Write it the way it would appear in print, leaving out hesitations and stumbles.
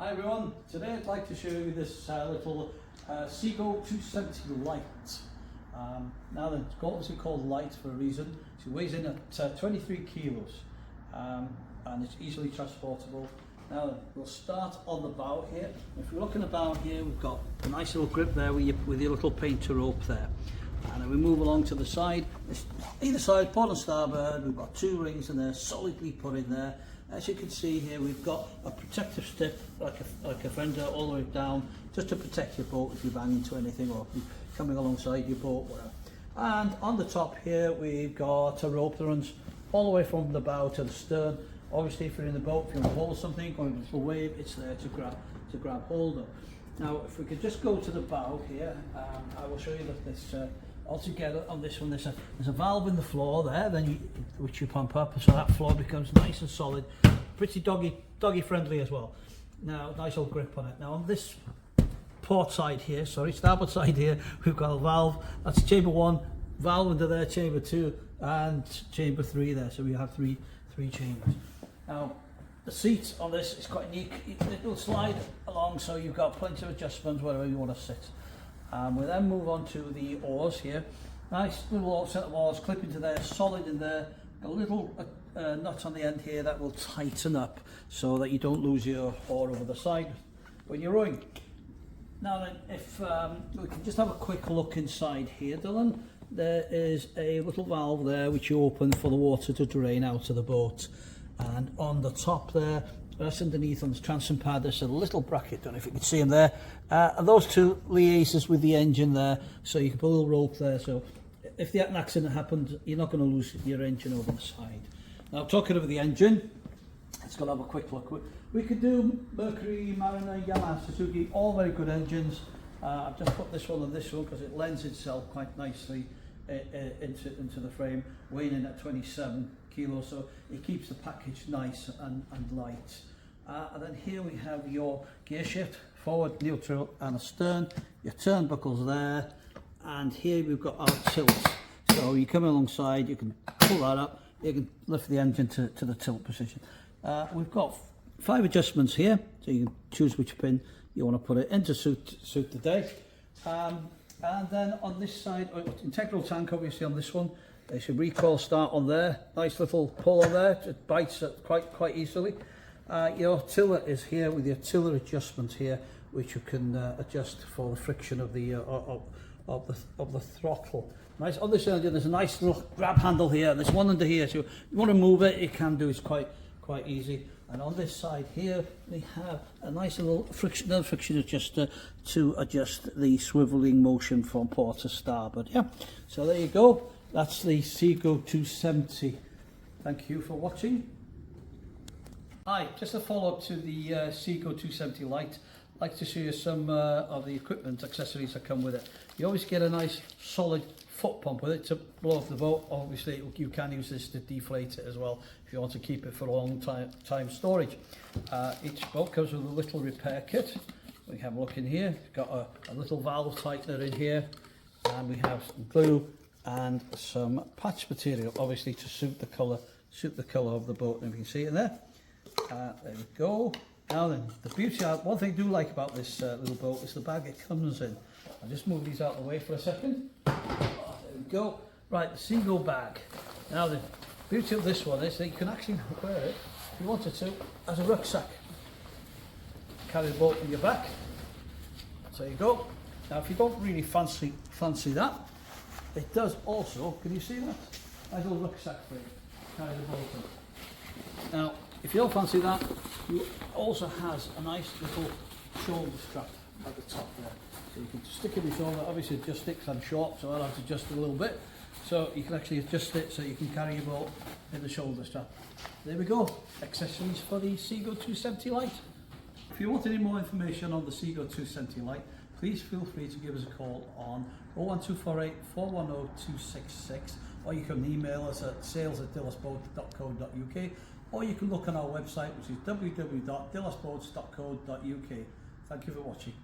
Hi everyone, today I'd like to show you this little Seago 270 Lite. Now it's obviously called Lite for a reason. It weighs in at 23 kilos and it's easily transportable. Now we'll start on the bow here. If you're looking about here, we've got a nice little grip there with your little painter rope there. And then we move along to the side. Either side, port and starboard, we've got two rings in there, solidly put in there. As you can see here, we've got a protective strip, like a fender, all the way down, just to protect your boat if you bang into anything or if you're coming alongside your boat, whatever. And on the top here, we've got a rope that runs all the way from the bow to the stern. Obviously, if you're in the boat, if you want to hold something, going a little wave, it's there to grab hold of. Now, if we could just go to the bow here, I will show you that this altogether on this one, there's a valve in the floor there, which you pump up, so that floor becomes nice and solid, pretty doggy friendly as well. Now, nice old grip on it. Now on this port side here, starboard side here, we've got a valve. That's chamber 1, valve under there, chamber 2, and chamber 3 there. So we have three chambers. Now, the seat on this is quite unique. It will slide along, so you've got plenty of adjustments wherever you want to sit. We then move on to the oars here. Nice little set of oars, clip into there, solid in there. A little nut on the end here that will tighten up so that you don't lose your oar over the side when you're rowing. Now then, if we can just have a quick look inside here, Dylan. There is a little valve there which you open for the water to drain out of the boat. And on the top there, that's underneath on the transom pad, there's a little bracket, don't know if you can see them there. And those two liaises with the engine there, so you can put a little rope there, so if an accident happens, you're not going to lose your engine over the side. Now, talking about the engine, let's go have a quick look. We could do Mercury, Mariner, Yamaha, Suzuki, all very good engines. I've just put this one on this one because it lends itself quite nicely into the frame, weighing in at 27 kilos, so it keeps the package nice and light. And then here we have your gear shift, forward, neutral and a stern, your turnbuckles there, and here we've got our tilt. So you come alongside, you can pull that up, you can lift the engine to the tilt position. We've got 5 adjustments here, so you can choose which pin you want to put it in to suit the day. And then on this side, integral tank obviously on this one. There's your recoil start on there, nice little pull on there, it bites it quite easily. Your tiller is here with your tiller adjustment here, which you can adjust for the friction of the throttle. Nice. On this end, there's a nice little grab handle here, and there's one under here, so if you want to move it, you can do. It's quite easy. And on this side here, we have a nice little friction adjuster to adjust the swiveling motion from port to starboard. Yeah. So there you go. That's the Seago 270. Thank you for watching. Hi, just a follow-up to the Seago 270 Lite. I'd like to show you some of the equipment accessories that come with it. You always get a nice solid foot pump with it to blow off the boat. Obviously you can use this to deflate it as well if you want to keep it for a long time storage. Each boat comes with a little repair kit. We have a look in here. We've got a little valve tightener in here, and we have some glue and some patch material, obviously to suit the colour of the boat. And you can see it there. There we go. Now then, the beauty, one thing I do like about this little boat is the bag it comes in. I'll just move these out of the way for a second. There we go. Right, the Seago bag. Now the beauty of this one is that you can actually wear it, if you wanted to, as a rucksack. Carry the boat on your back. So there you go. Now if you don't really fancy that, it does also, can you see that? Nice little rucksack for you. Carry the boat on. Now, if you don't fancy that, you also has a nice little shoulder strap at the top there. So you can stick it in your shoulder, obviously adjust it because I'm short, so I'll have to adjust it a little bit. So you can actually adjust it so you can carry your boat in the shoulder strap. There we go, accessories for the Seago 270 Lite. If you want any more information on the Seago 270 Lite, please feel free to give us a call on 01248 410 266, or you can email us at sales@dillasboats.co.uk, or you can look on our website, which is www.dillasboats.co.uk. Thank you for watching.